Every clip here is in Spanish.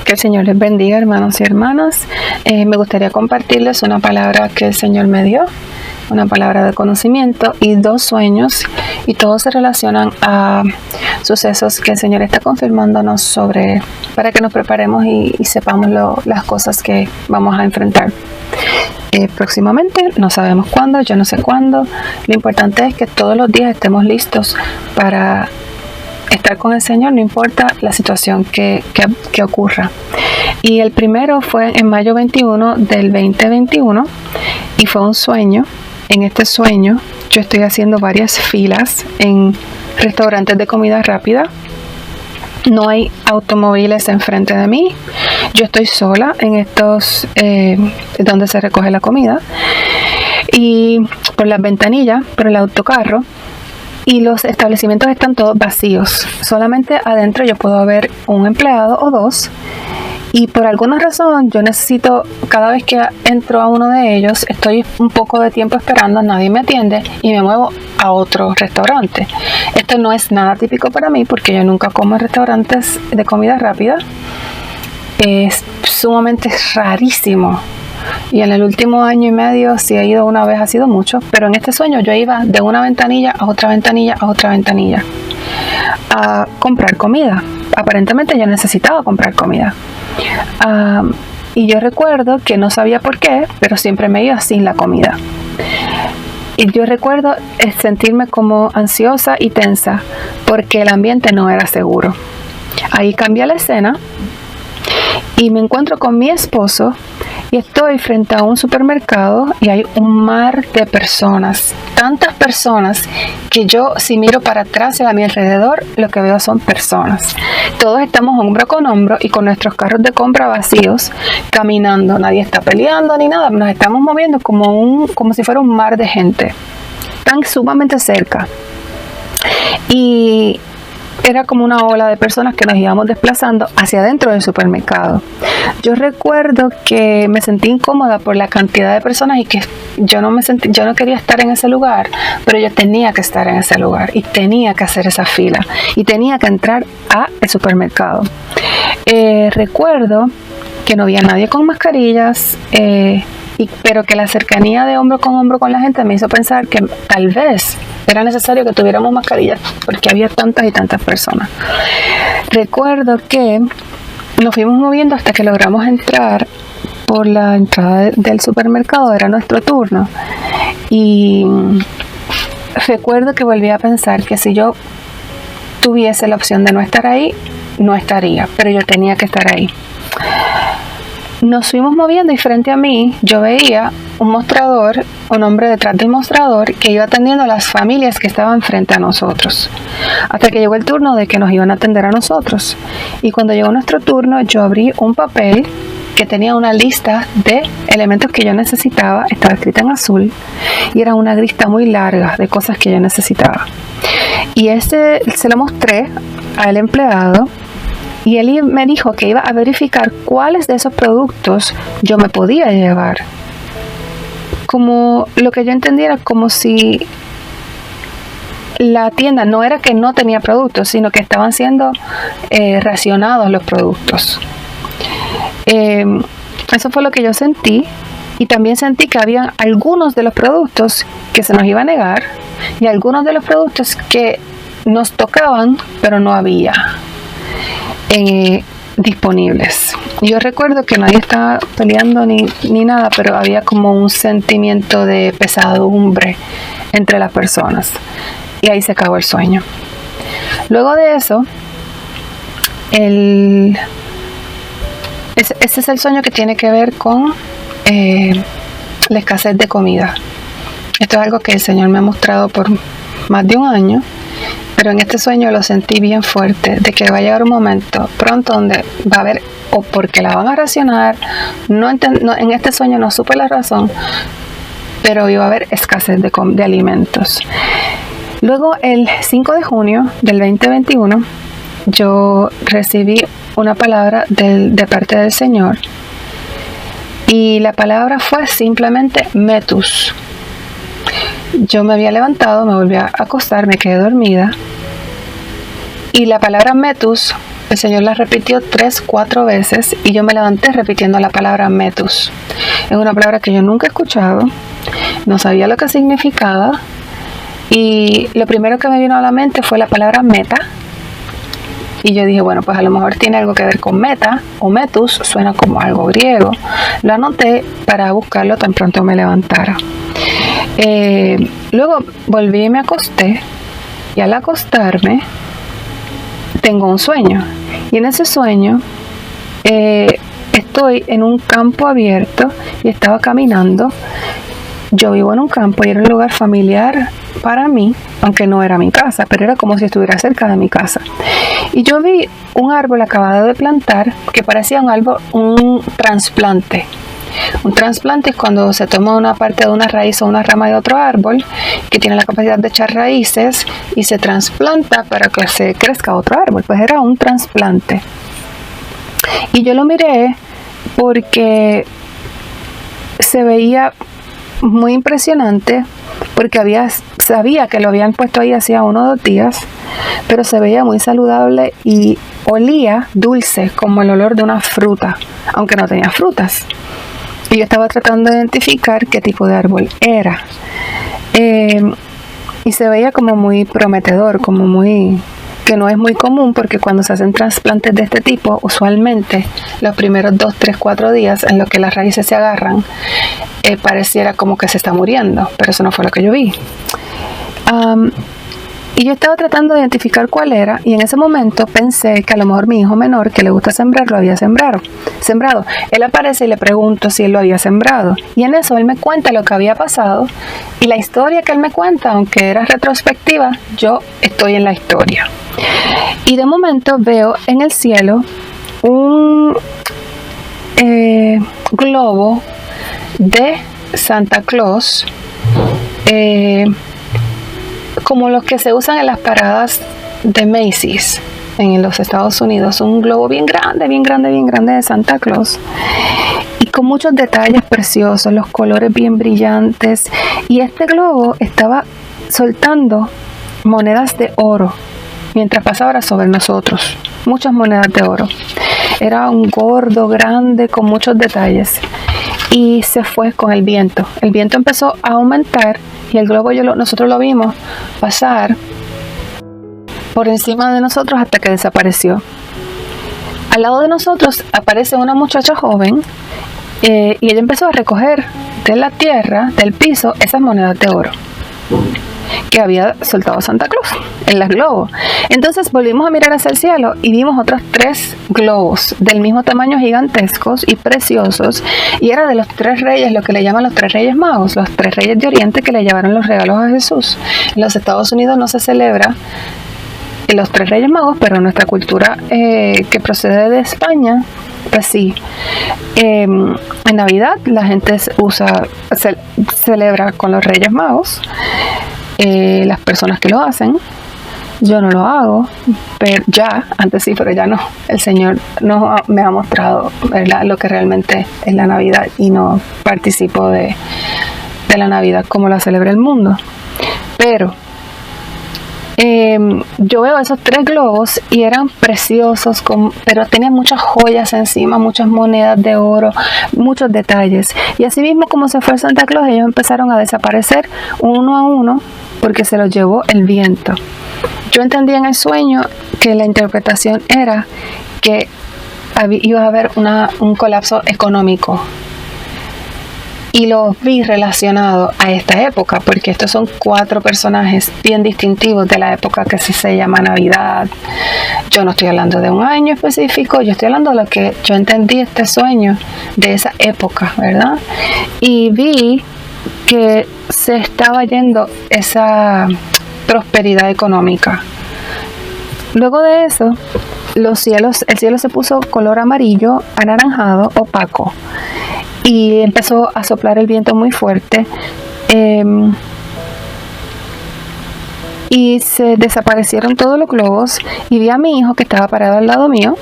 Que el Señor les bendiga, hermanos y hermanas. Me gustaría compartirles una palabra que el Señor me dio, una palabra de conocimiento y 2 sueños, y todos se relacionan a sucesos que el Señor está confirmándonos sobre, para que nos preparemos y sepamos las cosas que vamos a enfrentar. Próximamente, no sabemos cuándo, yo no sé cuándo. Lo importante es que todos los días estemos listos para estar con el Señor, no importa la situación que ocurra. Y el primero fue en mayo 21 del 2021 y fue un sueño. En este sueño yo estoy haciendo varias filas en restaurantes de comida rápida. No hay automóviles enfrente de mí. Yo estoy sola en estos donde se recoge la comida, y por las ventanillas, por el autocarro, y los establecimientos están todos vacíos. Solamente adentro yo puedo ver un empleado o 2, y por alguna razón yo necesito, cada vez que entro a uno de ellos, estoy un poco de tiempo esperando, nadie me atiende y me muevo a otro restaurante. Esto no es nada típico para mí porque yo nunca como en restaurantes de comida rápida. Es sumamente rarísimo. Y en el último año y medio, si he ido una vez, ha sido mucho. Pero en este sueño yo iba de una ventanilla a otra ventanilla a otra ventanilla a comprar comida. Aparentemente yo necesitaba comprar comida. Y yo recuerdo que no sabía por qué, pero siempre me iba sin la comida. Y yo recuerdo sentirme como ansiosa y tensa porque el ambiente no era seguro. Ahí cambia la escena y me encuentro con mi esposo y estoy frente a un supermercado y hay un mar de personas, tantas personas que yo, si miro para atrás y a mi alrededor, lo que veo son personas. Todos estamos hombro con hombro y con nuestros carros de compra vacíos, caminando. Nadie está peleando ni nada, nos estamos moviendo como si fuera un mar de gente, tan sumamente cerca. Y era como una ola de personas que nos íbamos desplazando hacia adentro del supermercado. Yo recuerdo que me sentí incómoda por la cantidad de personas y que yo no quería estar en ese lugar, pero yo tenía que estar en ese lugar y tenía que hacer esa fila y tenía que entrar al supermercado. Recuerdo que no había nadie con mascarillas, pero que la cercanía de hombro con la gente me hizo pensar que tal vez era necesario que tuviéramos mascarillas porque había tantas y tantas personas. Recuerdo que nos fuimos moviendo hasta que logramos entrar por la entrada del supermercado. Era nuestro turno y recuerdo que volví a pensar que si yo tuviese la opción de no estar ahí, no estaría, pero yo tenía que estar ahí. Nos fuimos moviendo y frente a mí yo veía un mostrador, un hombre detrás del mostrador que iba atendiendo a las familias que estaban frente a nosotros, hasta que llegó el turno de que nos iban a atender a nosotros. Y cuando llegó nuestro turno, yo abrí un papel que tenía una lista de elementos que yo necesitaba, estaba escrita en azul, y era una lista muy larga de cosas que yo necesitaba. Y se lo mostré al empleado, y él me dijo que iba a verificar cuáles de esos productos yo me podía llevar. Como lo que yo entendía era como si la tienda no era que no tenía productos, sino que estaban siendo racionados los productos. Eso fue lo que yo sentí. Y también sentí que había algunos de los productos que se nos iba a negar y algunos de los productos que nos tocaban, pero no había disponibles. Yo recuerdo que nadie estaba peleando ni nada, pero había como un sentimiento de pesadumbre entre las personas. Y ahí se acabó el sueño. Luego de eso, ese es el sueño que tiene que ver con la escasez de comida. Esto es algo que el Señor me ha mostrado por más de un año. Pero en este sueño lo sentí bien fuerte, de que va a llegar un momento pronto donde va a haber, o porque la van a racionar, en este sueño no supe la razón, pero iba a haber escasez de alimentos. Luego, el 5 de junio del 2021, yo recibí una palabra de parte del Señor, y la palabra fue simplemente metus. Yo me había levantado, me volví a acostar, me quedé dormida, y la palabra metus El Señor la repitió 3-4 veces y yo me levanté repitiendo la palabra metus. Es una palabra que yo nunca he escuchado, no sabía lo que significaba y lo primero que me vino a la mente fue la palabra meta. Y yo dije, bueno, pues a lo mejor tiene algo que ver con meta o metus, suena como algo griego. Lo anoté para buscarlo tan pronto me levantara. Luego volví y me acosté, y al acostarme tengo un sueño. Y en ese sueño estoy en un campo abierto y estaba caminando. Yo vivo en un campo y era un lugar familiar para mí, aunque no era mi casa, pero era como si estuviera cerca de mi casa. Y yo vi un árbol acabado de plantar que parecía un trasplante. Un trasplante es cuando se toma una parte de una raíz o una rama de otro árbol que tiene la capacidad de echar raíces y se trasplanta para que se crezca otro árbol. Pues era un trasplante. Y yo lo miré porque se veía muy impresionante, porque sabía que lo habían puesto ahí hacía 1 o 2 días, pero se veía muy saludable y olía dulce como el olor de una fruta, aunque no tenía frutas. Y yo estaba tratando de identificar qué tipo de árbol era. Y se veía como muy prometedor, que no es muy común, porque cuando se hacen trasplantes de este tipo, usualmente los primeros 2, 3, 4 días en los que las raíces se agarran, pareciera como que se está muriendo, pero eso no fue lo que yo vi. Y yo estaba tratando de identificar cuál era, y en ese momento pensé que a lo mejor mi hijo menor, que le gusta sembrar, lo había sembrado. Él aparece y le pregunto si él lo había sembrado, y en eso él me cuenta lo que había pasado, y la historia que él me cuenta, aunque era retrospectiva, yo estoy en la historia. Y de momento veo en el cielo un globo de Santa Claus, como los que se usan en las paradas de Macy's en los Estados Unidos, un globo bien grande de Santa Claus, y con muchos detalles preciosos, los colores bien brillantes, y este globo estaba soltando monedas de oro mientras pasaba sobre nosotros, muchas monedas de oro. Era un gordo grande con muchos detalles, y se fue con el viento. El viento empezó a aumentar y el globo nosotros lo vimos pasar por encima de nosotros hasta que desapareció. Al lado de nosotros aparece una muchacha joven y ella empezó a recoger de la tierra, del piso, esas monedas de oro que había soltado Santa Claus en los globos. Entonces volvimos a mirar hacia el cielo y vimos otros 3 globos del mismo tamaño, gigantescos y preciosos, y era de los 3 reyes, lo que le llaman los 3 reyes magos, los 3 reyes de Oriente que le llevaron los regalos a Jesús. En los Estados Unidos no se celebra los 3 reyes magos, pero en nuestra cultura que procede de España, pues sí. En Navidad la gente celebra con los reyes magos. Las personas que lo hacen, yo no lo hago, pero antes sí, pero ya no. El Señor me ha mostrado, ¿verdad?, lo que realmente es la Navidad, y no participo de la Navidad como la celebra el mundo. Pero yo veo esos 3 globos y eran preciosos, pero tenían muchas joyas encima, muchas monedas de oro, muchos detalles. Y así mismo como se fue Santa Claus, ellos empezaron a desaparecer uno a uno porque se los llevó el viento. Yo entendí en el sueño que la interpretación era que iba a haber un colapso económico. Y los vi relacionados a esta época, porque estos son 4 personajes bien distintivos de la época que se llama Navidad. Yo no estoy hablando de un año específico, yo estoy hablando de lo que yo entendí este sueño de esa época, ¿verdad? Y vi que se estaba yendo esa prosperidad económica. Luego de eso, el cielo se puso color amarillo, anaranjado, opaco. Y empezó a soplar el viento muy fuerte, y se desaparecieron todos los globos, y vi a mi hijo que estaba parado al lado mío,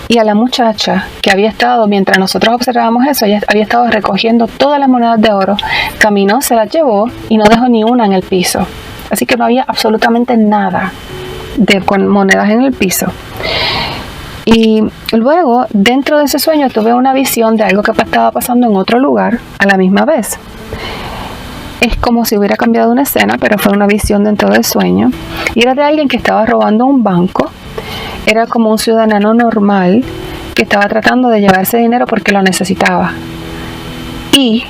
y a la muchacha que había estado, mientras nosotros observábamos eso, ella había estado recogiendo todas las monedas de oro, caminó, se las llevó y no dejó ni una en el piso. Así que no había absolutamente nada con monedas en el piso. Y luego, dentro de ese sueño, tuve una visión de algo que estaba pasando en otro lugar a la misma vez. Es como si hubiera cambiado una escena, pero fue una visión dentro del sueño. Y era de alguien que estaba robando un banco. Era como un ciudadano normal que estaba tratando de llevarse dinero porque lo necesitaba. Y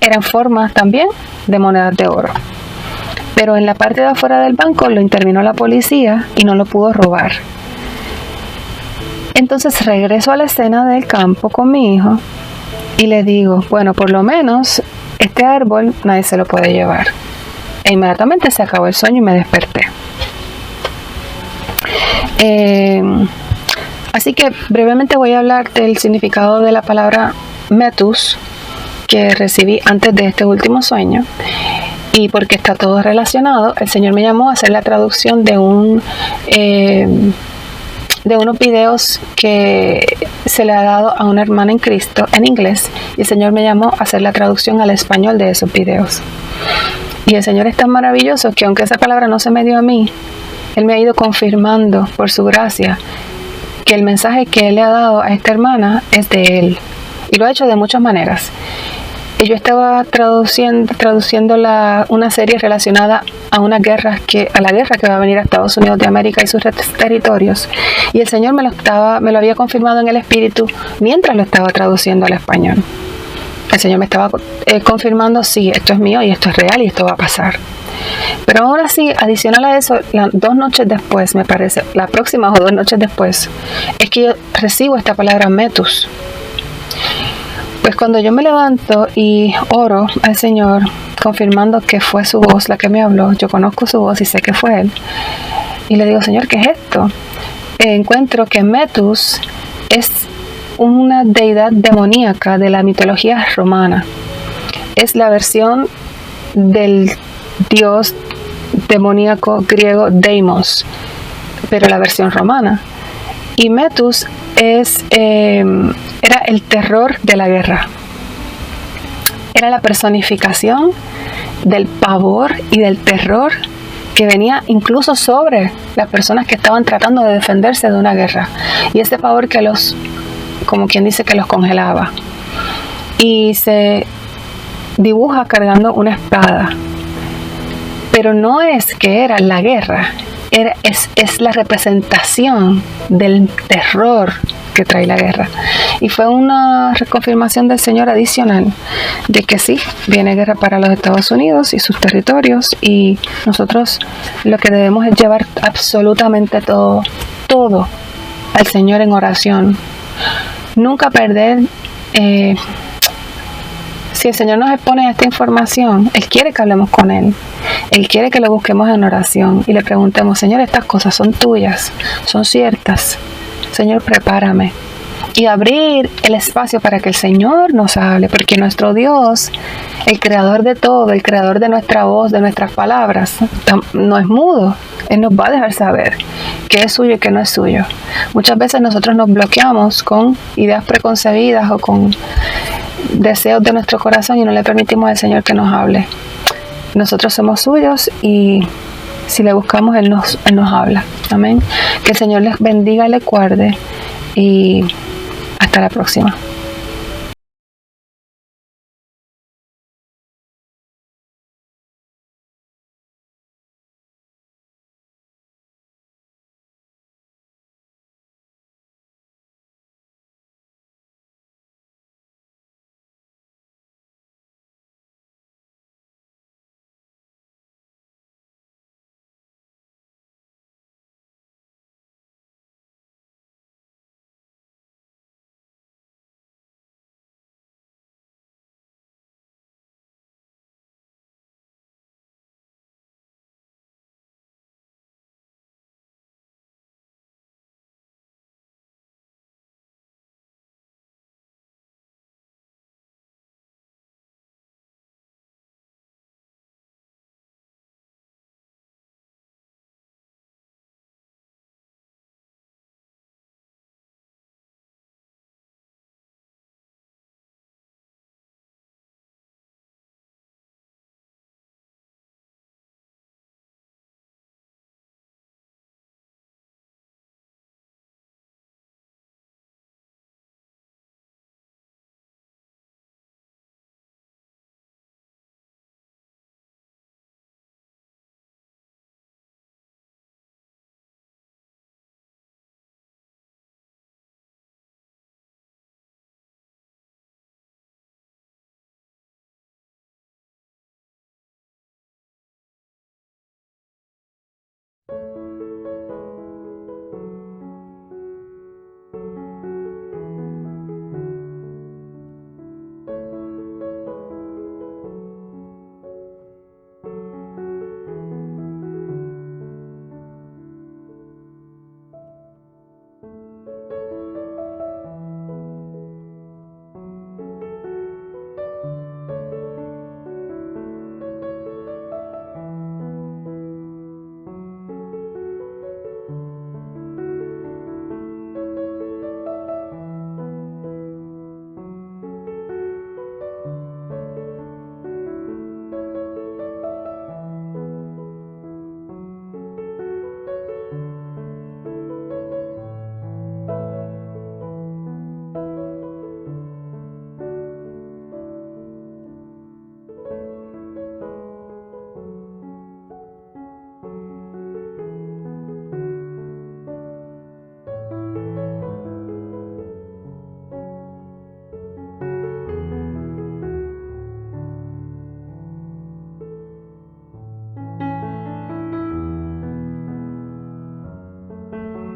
era en forma también de monedas de oro. Pero en la parte de afuera del banco lo intervino la policía y no lo pudo robar. Entonces regreso a la escena del campo con mi hijo y le digo, bueno, por lo menos este árbol nadie se lo puede llevar. E inmediatamente se acabó el sueño y me desperté. Así que brevemente voy a hablar del significado de la palabra metus que recibí antes de este último sueño. Y porque está todo relacionado, el Señor me llamó a hacer la traducción de unos videos que se le ha dado a una hermana en Cristo en inglés, y el Señor me llamó a hacer la traducción al español de esos videos. Y el Señor es tan maravilloso que aunque esa palabra no se me dio a mí, Él me ha ido confirmando por su gracia que el mensaje que Él le ha dado a esta hermana es de Él, y lo ha hecho de muchas maneras. Y yo estaba traduciendo una serie relacionada a la guerra que va a venir a Estados Unidos de América y sus territorios. Y el Señor me lo había confirmado en el Espíritu mientras lo estaba traduciendo al español. El Señor me estaba confirmando, sí, esto es mío y esto es real y esto va a pasar. Pero aún así, adicional a eso, 2 noches después, me parece, la próxima o 2 noches después, es que yo recibo esta palabra metus. Pues cuando yo me levanto y oro al Señor, confirmando que fue su voz la que me habló, yo conozco su voz y sé que fue Él, y le digo, Señor, ¿qué es esto? Encuentro que Metus es una deidad demoníaca de la mitología romana. Es la versión del dios demoníaco griego Deimos, pero la versión romana. Y Metus era el terror de la guerra. Era la personificación del pavor y del terror que venía incluso sobre las personas que estaban tratando de defenderse de una guerra. Y ese pavor que como quien dice, que los congelaba. Y se dibuja cargando una espada. Pero no es que era la guerra. Es la representación del terror que trae la guerra. Y fue una reconfirmación del Señor adicional de que sí, viene guerra para los Estados Unidos y sus territorios, y nosotros lo que debemos es llevar absolutamente todo al Señor en oración. Nunca perder. Si el Señor nos expone a esta información, Él quiere que hablemos con Él. Él quiere que lo busquemos en oración y le preguntemos, Señor, estas cosas son tuyas, son ciertas. Señor, prepárame. Y abrir el espacio para que el Señor nos hable, porque nuestro Dios, el creador de todo, el creador de nuestra voz, de nuestras palabras, no es mudo. Él nos va a dejar saber qué es suyo y qué no es suyo. Muchas veces nosotros nos bloqueamos con ideas preconcebidas o con deseos de nuestro corazón y no le permitimos al Señor que nos hable. Nosotros somos suyos y si le buscamos, Él nos habla. Amén. Que el Señor les bendiga y les guarde, y hasta la próxima.